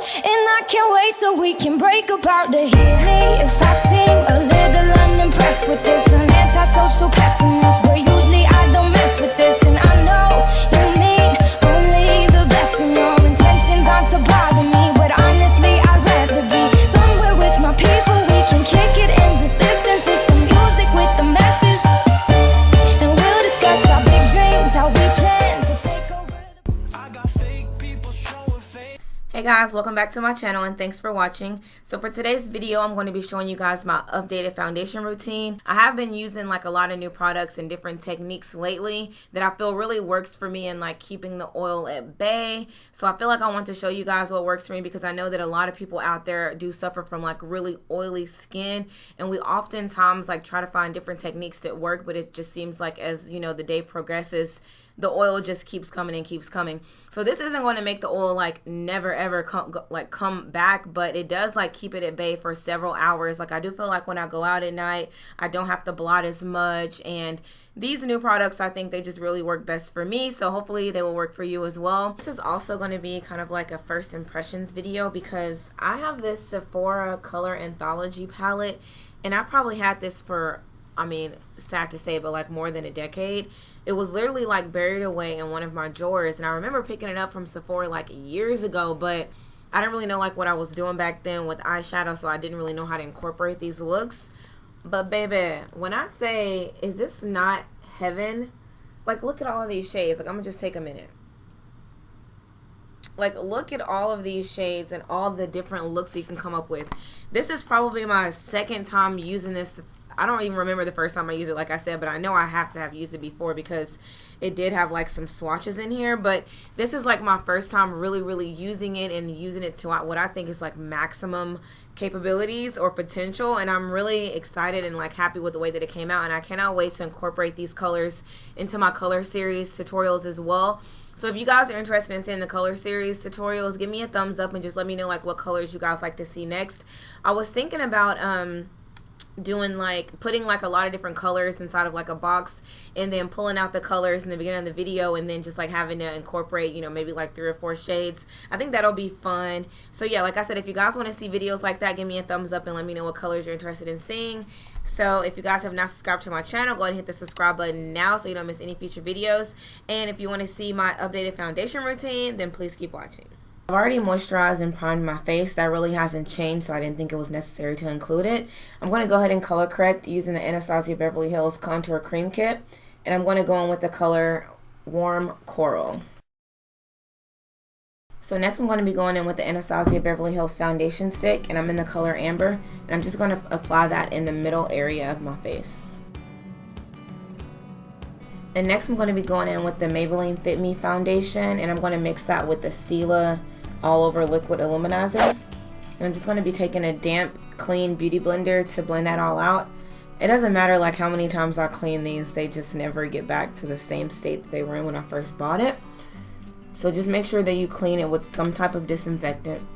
And I can't wait so we can break apart to hear me if I seem a little unimpressed with this. An antisocial pessimist, but usually I don't mess with this. And I know you mean only the best, and your intentions aren't to bother me. But honestly, I'd rather be somewhere with my people. We can kick it and just listen to some music with a message. And we'll discuss our big dreams, how we plan to take over the... I got fake people showing fake. Hey guys, welcome back to my channel and thanks for watching. So for today's video, I'm going to be showing you guys my updated foundation routine. I have been using like a lot of new products and different techniques lately that I feel really works for me in like keeping the oil at bay. So I feel like I want to show you guys what works for me because I know that a lot of people out there do suffer from like really oily skin, and we oftentimes like try to find different techniques that work, but it just seems like as you know the day progresses, the oil just keeps coming and keeps coming. So this isn't going to make the oil like never ever come back, but it does like keep it at bay for several hours. Like I do feel like when I go out at night, I don't have to blot as much, and these new products, I think they just really work best for me, so hopefully they will work for you as well. This is also going to be kind of like a first impressions video because I have this Sephora Color Anthology palette, and I've probably had this for, I mean, sad to say, but like more than a decade. It was literally like buried away in one of my drawers, and I remember picking it up from Sephora like years ago, but I didn't really know like what I was doing back then with eyeshadow, so I didn't really know how to incorporate these looks. But baby, when I say, is this not heaven? Like look at all of these shades. Like I'm gonna just take a minute. Like look at all of these shades and all the different looks you can come up with. This is probably my second time using this. I don't even remember the first time I used it, like I said, but I know I have to have used it before because it did have like some swatches in here. But this is like my first time really using it and using it to what I think is like maximum capabilities or potential, and I'm really excited and like happy with the way that it came out, and I cannot wait to incorporate these colors into my color series tutorials as well. So if you guys are interested in seeing the color series tutorials, give me a thumbs up and just let me know like what colors you guys like to see next. I was thinking about doing like putting like a lot of different colors inside of like a box and then pulling out the colors in the beginning of the video and then just like having to incorporate, you know, maybe like 3 or 4 shades. I think that'll be fun. So yeah, like I said, if you guys want to see videos like that, give me a thumbs up and let me know what colors you're interested in seeing. So if you guys have not subscribed to my channel, go ahead and hit the subscribe button now so you don't miss any future videos. And if you want to see my updated foundation routine, then please keep watching. I've already moisturized and primed my face. That really hasn't changed, so I didn't think it was necessary to include it. I'm going to go ahead and color correct using the Anastasia Beverly Hills Contour Cream Kit. And I'm going to go in with the color Warm Coral. So next I'm going to be going in with the Anastasia Beverly Hills Foundation Stick, and I'm in the color Amber. And I'm just going to apply that in the middle area of my face. And next I'm going to be going in with the Maybelline Fit Me Foundation, and I'm going to mix that with the Stila All Over Liquid Illuminizer. And I'm just going to be taking a damp, clean beauty blender to blend that all out. It doesn't matter like how many times I clean these, they just never get back to the same state that they were in when I first bought it. So just make sure that you clean it with some type of disinfectant.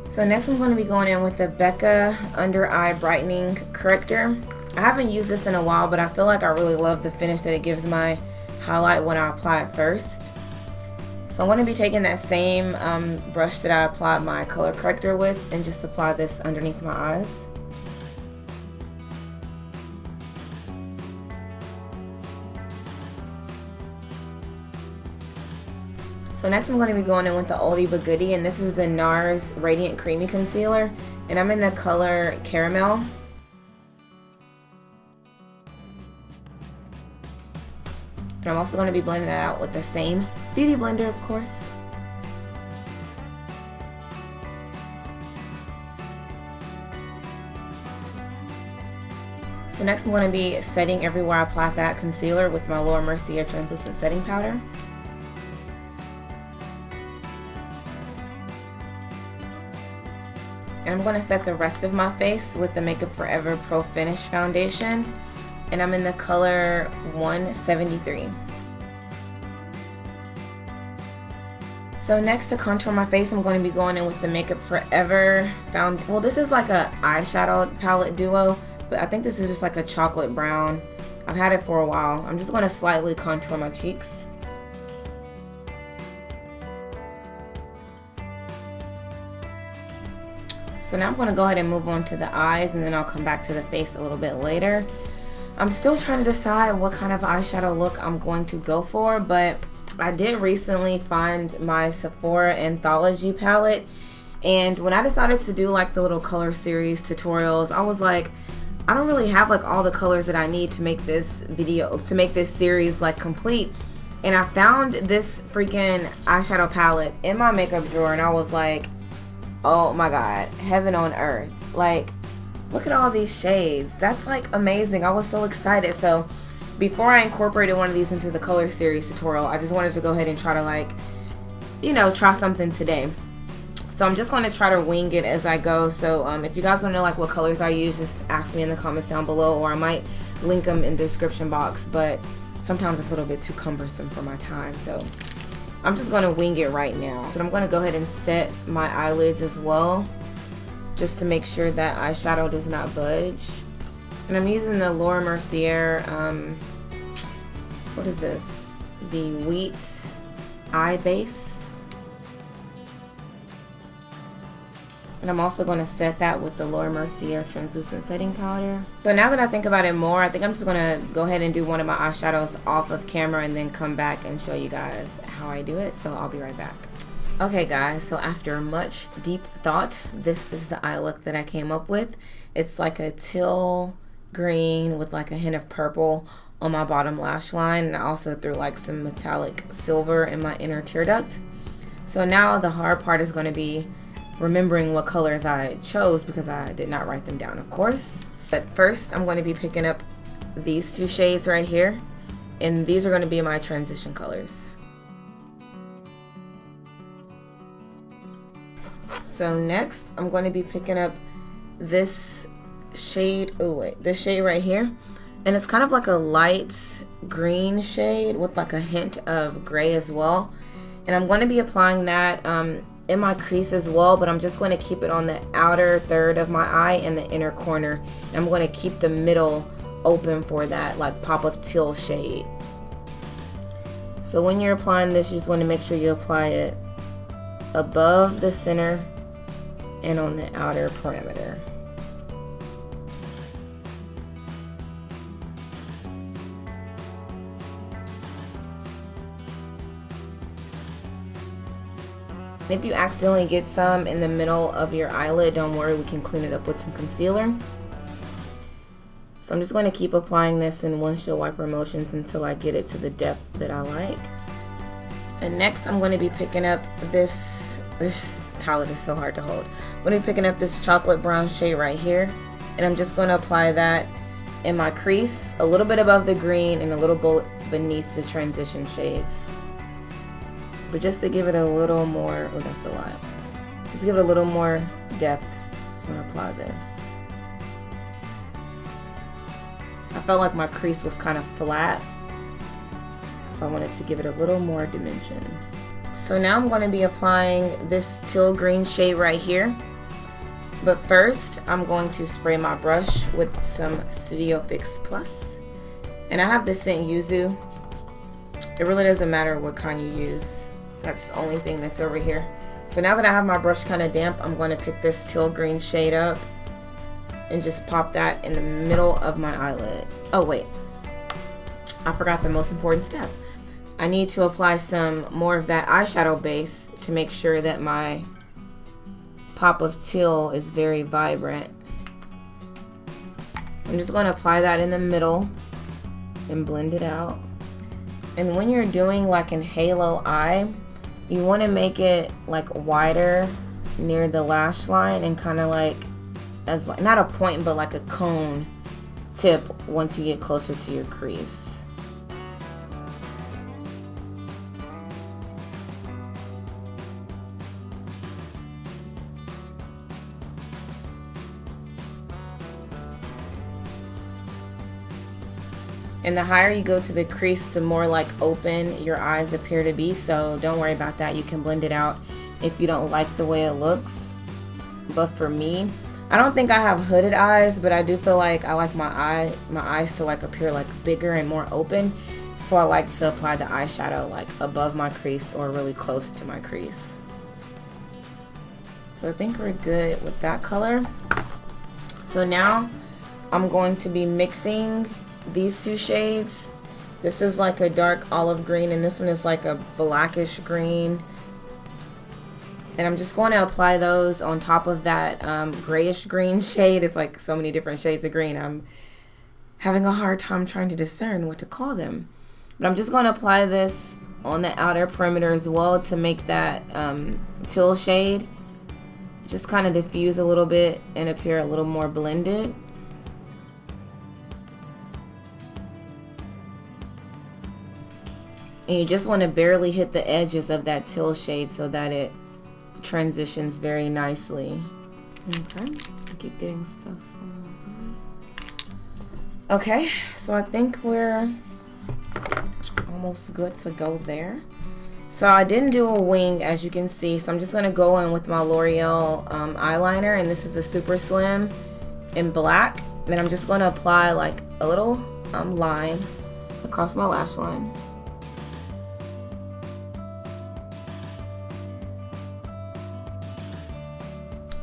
So next I'm going to be going in with the Becca Under Eye Brightening Corrector. I haven't used this in a while, but I feel like I really love the finish that it gives my highlight when I apply it first. So I'm going to be taking that same brush that I applied my color corrector with and just apply this underneath my eyes. So next I'm going to be going in with the Oldie But Goodie, and this is the NARS Radiant Creamy Concealer, and I'm in the color Caramel. And I'm also going to be blending that out with the same beauty blender, of course. So next I'm going to be setting everywhere I apply that concealer with my Laura Mercier translucent setting powder. And I'm going to set the rest of my face with the Makeup Forever Pro Finish Foundation. And I'm in the color 173. So next, to contour my face, I'm going to be going in with the Makeup Forever well, this is like a eyeshadow palette duo, but I think this is just like a chocolate brown I've had it for a while. I'm just going to slightly contour my cheeks. So now I'm going to go ahead and move on to the eyes, and then I'll come back to the face a little bit later. I'm still trying to decide what kind of eyeshadow look I'm going to go for, but I did recently find my Sephora Anthology palette, and when I decided to do like the little color series tutorials, I was like, I don't really have like all the colors that I need to make this video, to make this series like complete. And I found this freaking eyeshadow palette in my makeup drawer, and I was like, oh my god, heaven on earth. Like, look at all these shades. That's like amazing. I was so excited. So before I incorporated one of these into the color series tutorial, I just wanted to go ahead and try to, like, you know, try something today. So I'm just going to try to wing it as I go. So if you guys want to know like what colors I use, just ask me in the comments down below, or I might link them in the description box, but sometimes it's a little bit too cumbersome for my time. So I'm just going to wing it right now. So I'm going to go ahead and set my eyelids as well, just to make sure that eyeshadow does not budge. And I'm using the Laura Mercier, what is this? The Wheat Eye Base. And I'm also going to set that with the Laura Mercier Translucent Setting Powder. So now that I think about it more, I think I'm just going to go ahead and do one of my eyeshadows off of camera and then come back and show you guys how I do it. So I'll be right back. Okay guys, so after much deep thought, this is the eye look that I came up with. It's like a teal green with like a hint of purple on my bottom lash line, and I also threw like some metallic silver in my inner tear duct. So now the hard part is going to be remembering what colors I chose, because I did not write them down, of course. But first I'm going to be picking up these two shades right here, and these are going to be my transition colors. So next I'm going to be picking up this shade, this shade right here, and it's kind of like a light green shade with like a hint of gray as well, and I'm going to be applying that in my crease as well, but I'm just going to keep it on the outer third of my eye and the inner corner, and I'm going to keep the middle open for that like pop of teal shade. So when you're applying this, you just want to make sure you apply it above the center and on the outer perimeter. If you accidentally get some in the middle of your eyelid, don't worry, we can clean it up with some concealer. So I'm just going to keep applying this in windshield wiper motions until I get it to the depth that I like. And next I'm going to be picking up this palette is so hard to hold. I'm going to be picking up this chocolate brown shade right here, and I'm just going to apply that in my crease, a little bit above the green and a little bit beneath the transition shades. But just to give it a little more, oh that's a lot, just to give it a little more depth, just want to apply this. I felt like my crease was kind of flat, so I wanted to give it a little more dimension. So now I'm going to be applying this teal green shade right here, but first I'm going to spray my brush with some Studio Fix Plus, and I have the scent Yuzu. It really doesn't matter what kind you use, that's the only thing that's over here. So now that I have my brush kind of damp, I'm going to pick this teal green shade up and just pop that in the middle of my eyelid. Oh wait, I forgot the most important step. I need to apply some more of that eyeshadow base to make sure that my pop of teal is very vibrant. I'm just going to apply that in the middle and blend it out. And when you're doing like an halo eye, you want to make it like wider near the lash line and kind of like as like, not a point, but like a cone tip once you get closer to your crease. And the higher you go to the crease, the more like open your eyes appear to be, so don't worry about that. You can blend it out if you don't like the way it looks. But for me, I don't think I have hooded eyes, but I do feel like I like my eyes to like appear like bigger and more open. So I like to apply the eyeshadow like above my crease or really close to my crease. So I think we're good with that color. So now I'm going to be mixing these two shades. This is like a dark olive green and this one is like a blackish green. And I'm just going to apply those on top of that grayish green shade. It's like so many different shades of green. I'm having a hard time trying to discern what to call them. But I'm just going to apply this on the outer perimeter as well to make that teal shade just kind of diffuse a little bit and appear a little more blended. And you just want to barely hit the edges of that teal shade so that it transitions very nicely. Okay, I keep getting stuff on my eye. Okay, so I think we're almost good to go there. So I didn't do a wing, as you can see, so I'm just going to go in with my L'Oreal eyeliner, and this is the Super Slim in black. And I'm just going to apply like a little line across my lash line.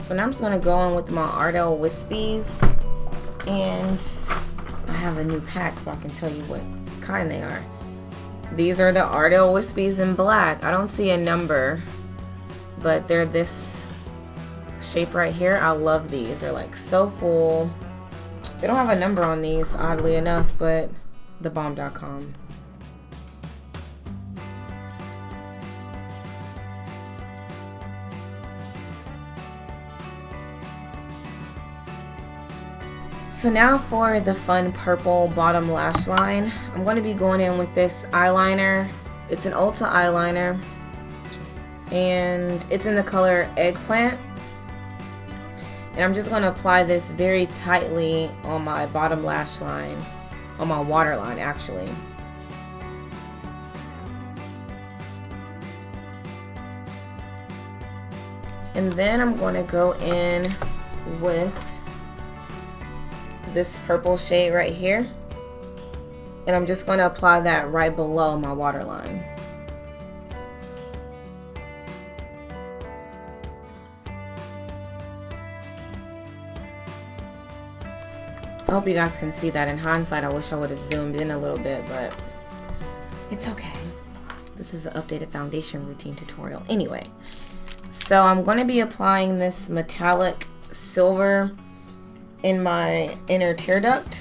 So now I'm just going to go in with my Ardell Wispies, and I have a new pack so I can tell you what kind they are. These are the Ardell Wispies in black. I don't see a number, but they're this shape right here. I love these. They're like so full. They don't have a number on these, oddly enough, but thebomb.com. So now for the fun purple bottom lash line, I'm going to be going in with this eyeliner. It's an Ulta eyeliner, and it's in the color Eggplant. And I'm just going to apply this very tightly on my bottom lash line, on my waterline actually. And then I'm going to go in with this purple shade right here, and I'm just going to apply that right below my waterline. I hope you guys can see that. In hindsight, I wish I would have zoomed in a little bit, but it's okay. This is an updated foundation routine tutorial. Anyway, so I'm going to be applying this metallic silver in my inner tear duct,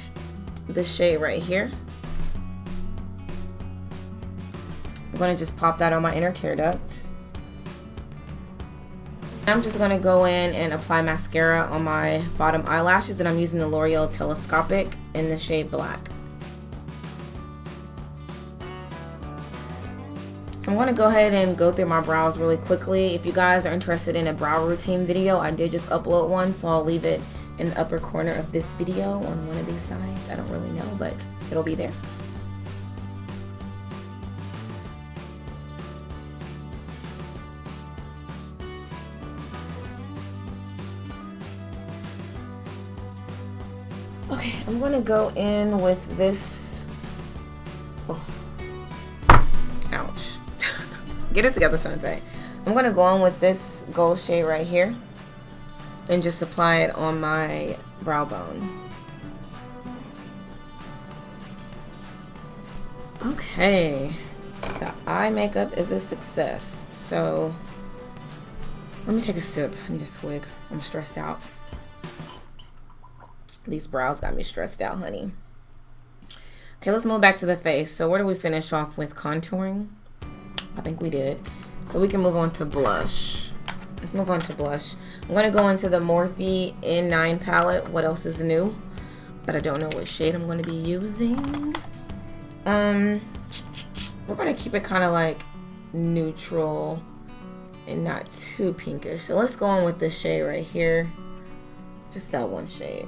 this shade right here. I'm going to just pop that on my inner tear duct. I'm just going to go in and apply mascara on my bottom eyelashes, and I'm using the L'Oreal Telescopic in the shade black. So I'm going to go ahead and go through my brows really quickly. If you guys are interested in a brow routine video, I did just upload one, so I'll leave it in the upper corner of this video on one of these sides. I don't really know, but it'll be there. Okay, I'm gonna go in with this. Oh. Ouch. Get it together, Shantae. I'm gonna go in with this gold shade right here and just apply it on my brow bone. Okay, the eye makeup is a success. So let me take a sip. I need a swig. I'm stressed out. These brows got me stressed out, honey. Okay, let's move back to the face. So where do we finish off with? Contouring? I think we did. So we can move on to blush. Let's move on to blush. I'm going to go into the Morphe N9 palette. What else is new? But I don't know what shade I'm going to be using. We're going to keep it kind of like neutral and not too pinkish. So let's go in with this shade right here. Just that one shade.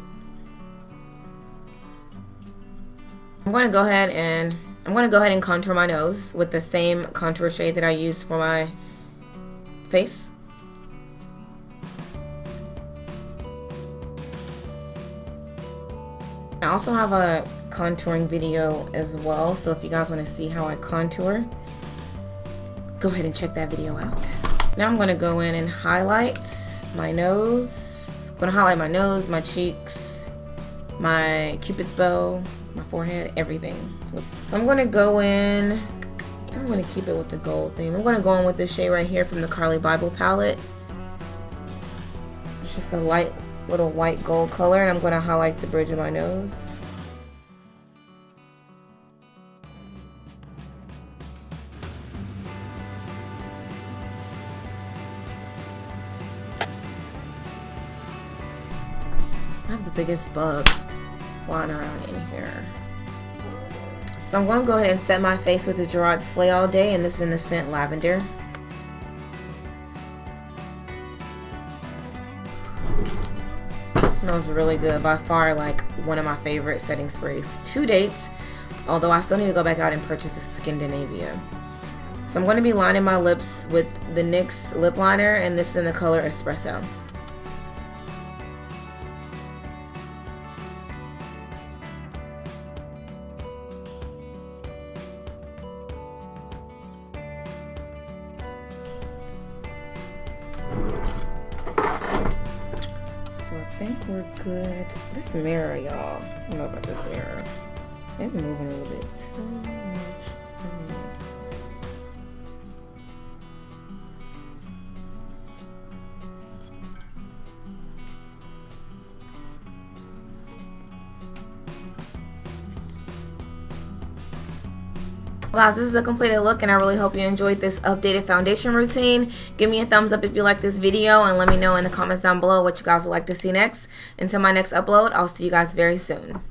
I'm going to go ahead and contour my nose with the same contour shade that I used for my face. I also have a contouring video as well, so if you guys want to see how I contour, go ahead and check that video out. Now I'm going to go in and highlight my nose. I'm going to highlight my nose, my cheeks, my cupid's bow, my forehead, everything. So I'm going to go in, I'm going to keep it with the gold theme. I'm going to go in with this shade right here from the Carly Bible palette. It's just a light little white gold color, and I'm going to highlight the bridge of my nose. I have the biggest bug flying around in here. So I'm going to go ahead and set my face with the Gerard Slay All Day, and this is in the scent Lavender. Smells really good. By far, like, one of my favorite setting sprays to date, although I still need to go back out and purchase the Scandinavia. So I'm going to be lining my lips with the NYX lip liner, and this is in the color Espresso. I think we're good. This mirror, y'all. I don't know about this mirror. Maybe moving a little bit too much for me. Guys, this is a completed look, and I really hope you enjoyed this updated foundation routine. Give me a thumbs up if you like this video, and let me know in the comments down below what you guys would like to see next. Until my next upload, I'll see you guys very soon.